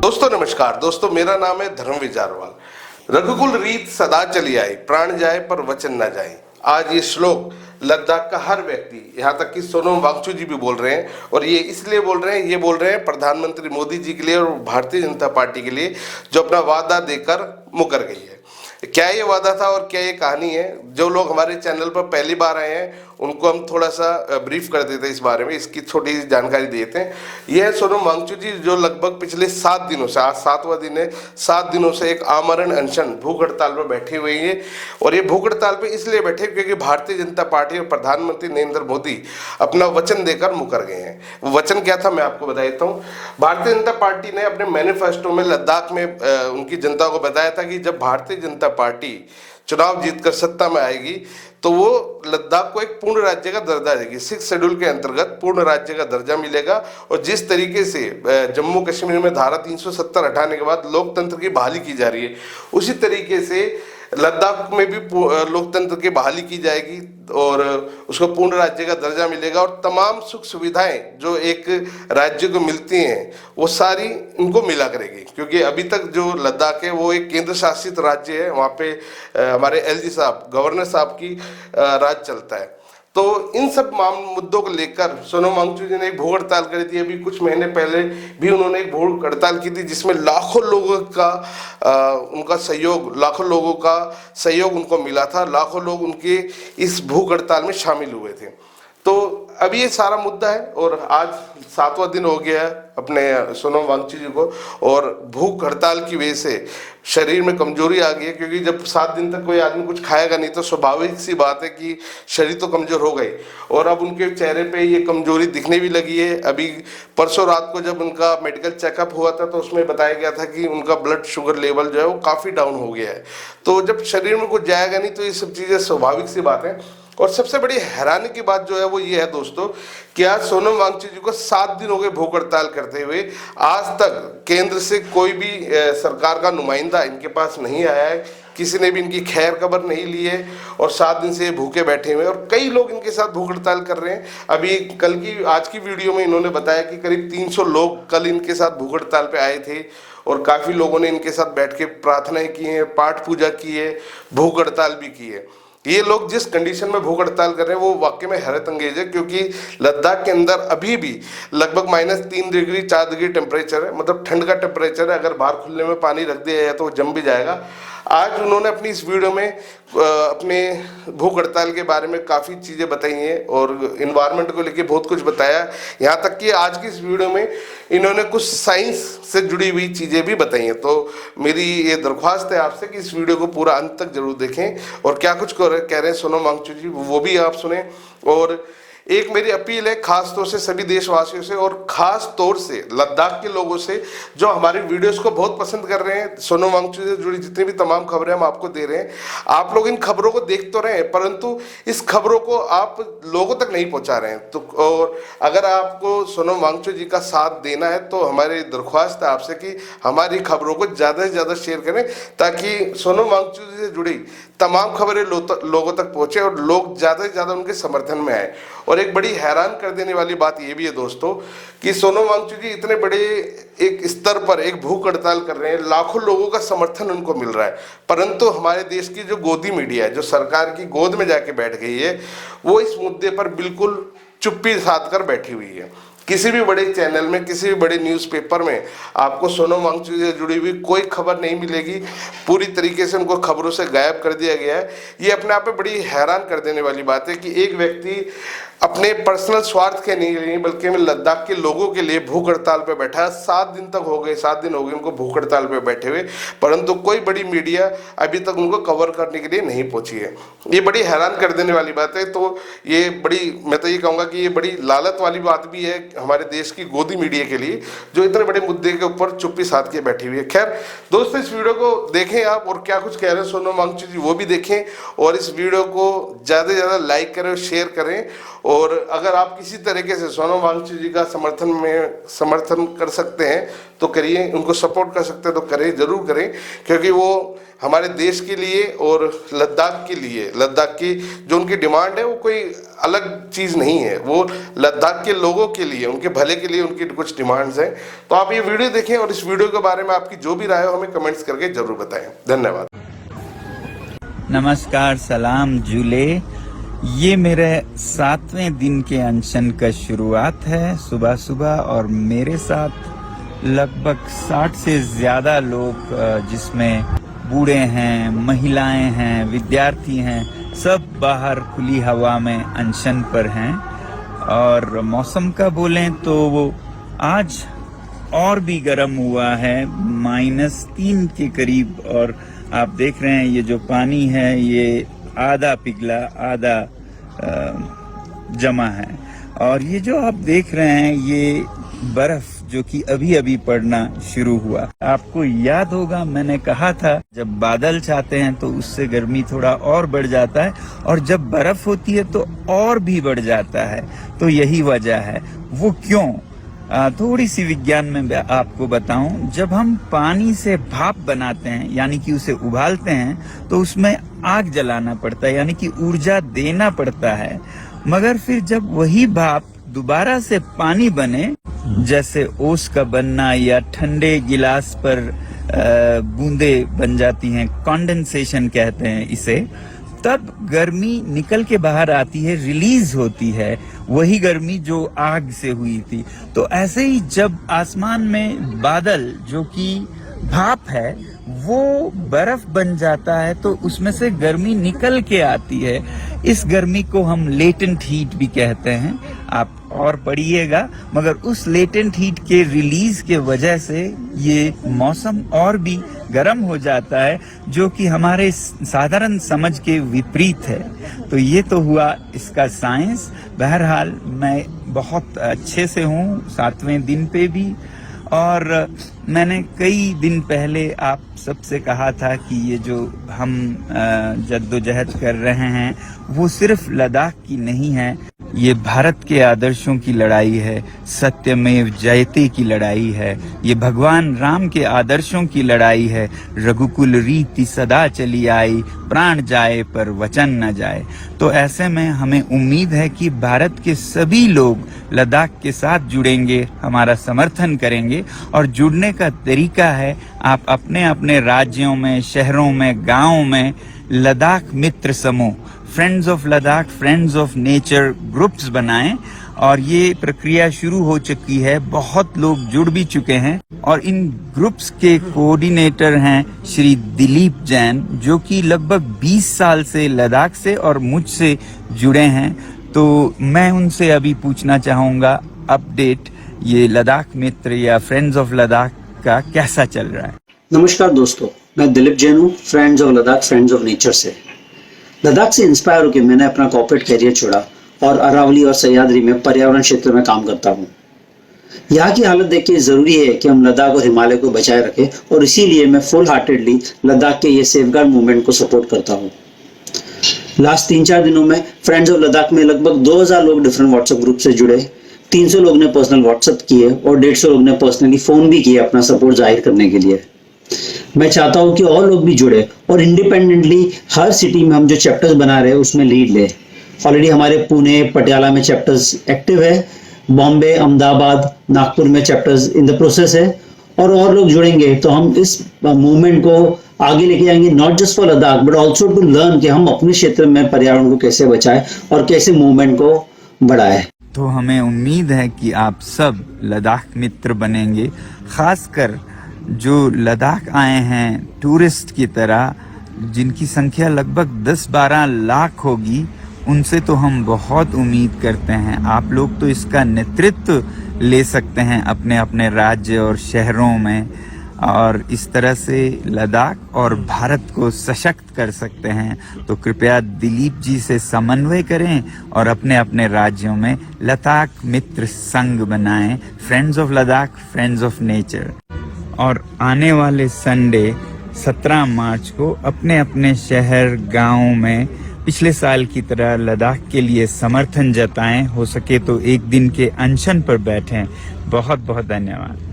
दोस्तों नमस्कार। दोस्तों मेरा नाम है धर्मवीर जारवाल। रघुकुल रीत सदा चली आई, प्राण जाए पर वचन न जाए। आज ये श्लोक लद्दाख का हर व्यक्ति, यहाँ तक कि सोनम वांगचुक जी भी बोल रहे हैं, और ये इसलिए बोल रहे हैं, ये बोल रहे हैं प्रधानमंत्री मोदी जी के लिए और भारतीय जनता पार्टी के लिए, जो अपना वादा देकर मुकर गई है। क्या ये वादा था और क्या ये कहानी है? जो लोग हमारे चैनल पर पहली बार आए हैं उनको हम थोड़ा सा ब्रीफ कर देते हैं इस बारे में, इसकी छोटी सी जानकारी देते हैं। यह है सोनम वांगचुक जी, जो लगभग पिछले 7 दिनों से, आज 7वां दिन है, 7 दिनों से एक आमरण अनशन भूख हड़ताल पर बैठी हुई है। और ये भूख हड़ताल पर इसलिए बैठे क्योंकि भारतीय जनता पार्टी और प्रधानमंत्री नरेंद्र मोदी अपना वचन देकर मुकर गए हैं। वो वचन क्या था मैं आपको बता देता हूँ। भारतीय जनता पार्टी ने अपने मैनिफेस्टो में लद्दाख में उनकी जनता को बताया था कि जब भारतीय जनता पार्टी चुनाव जीतकर सत्ता में आएगी तो वो लद्दाख को एक पूर्ण राज्य का दर्जा देगी। 6 शेड्यूल के अंतर्गत पूर्ण राज्य का दर्जा मिलेगा। और जिस तरीके से जम्मू कश्मीर में धारा 370 हटाने के बाद लोकतंत्र की बहाली की जा रही है, उसी तरीके से लद्दाख में भी लोकतंत्र की बहाली की जाएगी और उसको पूर्ण राज्य का दर्जा मिलेगा। और तमाम सुख सुविधाएं जो एक राज्य को मिलती हैं वो सारी इनको मिला करेगी, क्योंकि अभी तक जो लद्दाख है वो एक केंद्र शासित राज्य है। वहाँ पे हमारे एलजी साहब, गवर्नर साहब की राज चलता है। तो इन सब मुद्दों को लेकर सोनम वांगचुक जी ने एक भूख हड़ताल करी थी। अभी कुछ महीने पहले भी उन्होंने एक भूख हड़ताल की थी, जिसमें लाखों लोगों का उनका सहयोग, लाखों लोगों का सहयोग उनको मिला था। लाखों लोग उनके इस भूख हड़ताल में शामिल हुए थे। तो अभी ये सारा मुद्दा है और आज 7वां दिन हो गया है अपने सोनम वांगचुक जी को, और भूख हड़ताल की वजह से शरीर में कमजोरी आ गई है। क्योंकि जब 7 दिन तक कोई आदमी कुछ खाएगा नहीं तो स्वाभाविक सी बात है कि शरीर तो कमजोर हो गई, और अब उनके चेहरे पे ये कमजोरी दिखने भी लगी है। अभी परसों रात को जब उनका मेडिकल चेकअप हुआ था तो उसमें बताया गया था कि उनका ब्लड शुगर लेवल जो है वो काफ़ी डाउन हो गया है। तो जब शरीर में कुछ जाएगा नहीं तो ये सब चीज़ें स्वाभाविक सी बात है। और सबसे बड़ी हैरानी की बात जो है वो ये है दोस्तों कि आज सोनम वांगचुक जी को 7 दिन हो गए भूख हड़ताल करते हुए। आज तक केंद्र से कोई भी सरकार का नुमाइंदा इनके पास नहीं आया है, किसी ने भी इनकी खैर खबर नहीं ली है, और 7 दिन से भूखे बैठे हुए हैं। और कई लोग इनके साथ भूख हड़ताल कर रहे हैं। अभी आज की वीडियो में इन्होंने बताया कि करीब 300 लोग कल इनके साथ भूख हड़ताल पे आए थे, और काफ़ी लोगों ने इनके साथ बैठ के प्रार्थनाएं की हैं, पाठ पूजा की है, भूख हड़ताल भी की है। ये लोग जिस कंडीशन में भूख हड़ताल कर रहे हैं वो वाकई में हैरत अंगेज है, क्योंकि लद्दाख के अंदर अभी भी लगभग -3 डिग्री 4 डिग्री टेम्परेचर है, मतलब ठंड का टेम्परेचर है। अगर बाहर खुले में पानी रख दिया जाए तो वो जम भी जाएगा। आज उन्होंने अपनी इस वीडियो में अपने भूख हड़ताल के बारे में काफ़ी चीज़ें बताई हैं और इन्वायरमेंट को लेके बहुत कुछ बताया। यहाँ तक कि आज की इस वीडियो में इन्होंने कुछ साइंस से जुड़ी हुई चीज़ें भी बताई हैं। तो मेरी ये दरख्वास्त है आपसे कि इस वीडियो को पूरा अंत तक जरूर देखें, और क्या कुछ कह रहे हैं सोनम वांगचुक जी वो भी आप सुने। और एक मेरी अपील है खास तौर से सभी देशवासियों से, और खास तौर से लद्दाख के लोगों से जो हमारी वीडियोस को बहुत पसंद कर रहे हैं। सोनम वांगचुक से जुड़ी जितनी भी तमाम खबरें हम आपको दे रहे हैं, आप लोग इन खबरों को देख तो रहे हैं, परंतु इस खबरों को आप लोगों तक नहीं पहुंचा रहे हैं। तो और अगर आपको सोनम वांगचुक जी का साथ देना है तो हमारी दरख्वास्त है आपसे कि हमारी खबरों को ज़्यादा से ज़्यादा शेयर करें, ताकि सोनम वांगचुक जी से जुड़ी तमाम खबरें लोगों तक पहुंचे और लोग ज़्यादा से ज़्यादा उनके समर्थन में आए। और एक बड़ी हैरान कर देने वाली बात यह भी है दोस्तों कि सोनम वांगचुक जी इतने बड़े एक स्तर पर एक भूख हड़ताल कर रहे हैं, लाखों लोगों का समर्थन उनको मिल रहा है, परंतु हमारे देश की जो गोदी मीडिया है, जो सरकार की गोद में जाके बैठ गई है, वो इस मुद्दे पर बिल्कुल चुप्पी साध कर बैठी हुई है। किसी भी बड़े चैनल में, किसी भी बड़े न्यूज़पेपर में आपको सोनम वांगचुक से जुड़ी हुई कोई खबर नहीं मिलेगी। पूरी तरीके से उनको खबरों से गायब कर दिया गया है। ये अपने आप में बड़ी हैरान कर देने वाली बात है कि एक व्यक्ति अपने पर्सनल स्वार्थ के नहीं बल्कि लद्दाख के लोगों के लिए भूख हड़ताल पे बैठा है। 7 दिन तक हो गए, 7 दिन हो गए उनको भूख हड़ताल पे बैठे हुए, परंतु कोई बड़ी मीडिया अभी तक उनको कवर करने के लिए नहीं पहुंची है। ये बड़ी हैरान कर देने वाली बात है। तो ये बड़ी, मैं तो ये कहूँगा कि ये बड़ी लालत वाली बात भी है हमारे देश की गोदी मीडिया के लिए, जो इतने बड़े मुद्दे के ऊपर चुप्पी साध के बैठी हुई है। खैर दोस्तों, इस वीडियो को देखें आप, और क्या कुछ कह रहे हैं सोनम वांगचुक जी वो भी देखें, और इस वीडियो को ज़्यादा से ज़्यादा लाइक करें और शेयर करें। और अगर आप किसी तरीके से सोनम वांगचुक जी का समर्थन कर सकते हैं तो करिए, उनको सपोर्ट कर सकते हैं तो करें, जरूर करें, क्योंकि वो हमारे देश के लिए और लद्दाख के लिए, लद्दाख की जो उनकी डिमांड है वो कोई अलग चीज़ नहीं है, वो लद्दाख के लोगों के लिए, उनके भले के लिए उनकी कुछ डिमांड्स हैं। तो आप ये वीडियो देखें और इस वीडियो के बारे में आपकी जो भी राय हो हमें कमेंट्स करके जरूर बताएं। धन्यवाद। नमस्कार, सलाम जुले। ये मेरे 7वें दिन के अनशन का शुरुआत है सुबह सुबह, और मेरे साथ लगभग 60 से ज़्यादा लोग, जिसमें बूढ़े हैं, महिलाएं हैं, विद्यार्थी हैं, सब बाहर खुली हवा में अनशन पर हैं। और मौसम का बोलें तो वो आज और भी गर्म हुआ है, -3 के करीब। और आप देख रहे हैं ये जो पानी है ये आधा पिघला आधा जमा है। और ये जो आप देख रहे हैं ये बर्फ जो कि अभी अभी पड़ना शुरू हुआ। आपको याद होगा मैंने कहा था जब बादल छाते हैं तो उससे गर्मी थोड़ा और बढ़ जाता है, और जब बर्फ होती है तो और भी बढ़ जाता है। तो यही वजह है। वो क्यों, थोड़ी सी विज्ञान में आपको बताऊं। जब हम पानी से भाप बनाते हैं, यानी कि उसे उबालते हैं, तो उसमें आग जलाना पड़ता है, यानी कि ऊर्जा देना पड़ता है। मगर फिर जब वही भाप दोबारा से पानी बने, जैसे ओस का बनना या ठंडे गिलास पर बूंदे बन जाती हैं, कंडेंसेशन कहते हैं इसे, तब गर्मी निकल के बाहर आती है, रिलीज होती है, वही गर्मी जो आग से हुई थी। तो ऐसे ही जब आसमान में बादल जो कि भाप है वो बर्फ बन जाता है तो उसमें से गर्मी निकल के आती है। इस गर्मी को हम लेटेंट हीट भी कहते हैं, आप और पढ़िएगा। मगर उस लेटेंट हीट के रिलीज के वजह से ये मौसम और भी गर्म हो जाता है, जो कि हमारे साधारण समझ के विपरीत है। तो ये तो हुआ इसका साइंस। बहरहाल मैं बहुत अच्छे से हूँ 7वें दिन पे भी। और मैंने कई दिन पहले आप सबसे कहा था कि ये जो हम जद्दोजहद कर रहे हैं वो सिर्फ लद्दाख की नहीं है, ये भारत के आदर्शों की लड़ाई है, सत्यमेव जयते की लड़ाई है, ये भगवान राम के आदर्शों की लड़ाई है। रघुकुल रीति सदा चली आई, प्राण जाए पर वचन न जाए। तो ऐसे में हमें उम्मीद है कि भारत के सभी लोग लद्दाख के साथ जुड़ेंगे, हमारा समर्थन करेंगे। और जुड़ने का तरीका है, आप अपने अपने राज्यों में, शहरों में, गाँव में लद्दाख मित्र समूह, friends of Ladakh, friends of nature groups बनाएं। और ये प्रक्रिया शुरू हो चुकी है, बहुत लोग जुड़ भी चुके हैं। और इन ग्रुप्स के कोऑर्डिनेटर हैं श्री दिलीप जैन, जो कि लगभग 20 साल से लद्दाख से और मुझसे जुड़े हैं। तो मैं उनसे अभी पूछना चाहूँगा अपडेट, ये लद्दाख मित्र या फ्रेंड्स ऑफ लद्दाख का कैसा चल रहा है। नमस्कार दोस्तों, मैं दिलीप जैन हूँ, friends of Ladakh, friends of nature से। लद्दाख से इंस्पायर होकर मैंने अपना कॉर्पोरेट कैरियर छोड़ा और अरावली और सह्याद्री में पर्यावरण क्षेत्र में काम करता हूँ। यहाँ की हालत देख के जरूरी है कि हम लद्दाख और हिमालय को बचाए रखें, और इसीलिए मैं फुल हार्टेडली लद्दाख के ये सेफगार्ड मूवमेंट को सपोर्ट करता हूँ। लास्ट 3-4 दिनों में फ्रेंड्स ऑफ लद्दाख में लगभग 2000 लोग डिफरेंट व्हाट्सएप ग्रुप से जुड़े, 300 लोग ने पर्सनल व्हाट्सएप किए और 150 लोग ने पर्सनली फोन भी किए अपना सपोर्ट जाहिर करने के लिए। मैं चाहता हूं कि और लोग भी जुड़े और इंडिपेंडेंटली हर सिटी में हम जो चैप्टर्स बना रहे हैं उसमें लीड ले। ऑलरेडी हमारे पुणे, पटियाला में चैप्टर्स एक्टिव है, बॉम्बे, अहमदाबाद, नागपुर में चैप्टर्स इन द प्रोसेस है, और लोग जुड़ेंगे तो हम इस मूवमेंट को आगे लेके जाएंगे, not just for Ladakh but also to learn कि हम अपने क्षेत्र में पर्यावरण को कैसे बचाएं और कैसे मूवमेंट को बढ़ाएं। तो हमें उम्मीद है कि आप सब लद्दाख मित्र बनेंगे, खासकर जो लद्दाख आए हैं टूरिस्ट की तरह, जिनकी संख्या लगभग 10-12 लाख होगी, उनसे तो हम बहुत उम्मीद करते हैं। आप लोग तो इसका नेतृत्व ले सकते हैं अपने अपने राज्य और शहरों में, और इस तरह से लद्दाख और भारत को सशक्त कर सकते हैं। तो कृपया दिलीप जी से समन्वय करें और अपने अपने राज्यों में लद्दाख मित्र संघ बनाएं, friends of Ladakh, friends of nature. और आने वाले संडे 17 मार्च को अपने अपने शहर, गांव में पिछले साल की तरह लद्दाख के लिए समर्थन जताएं, हो सके तो एक दिन के अनशन पर बैठें। बहुत बहुत धन्यवाद।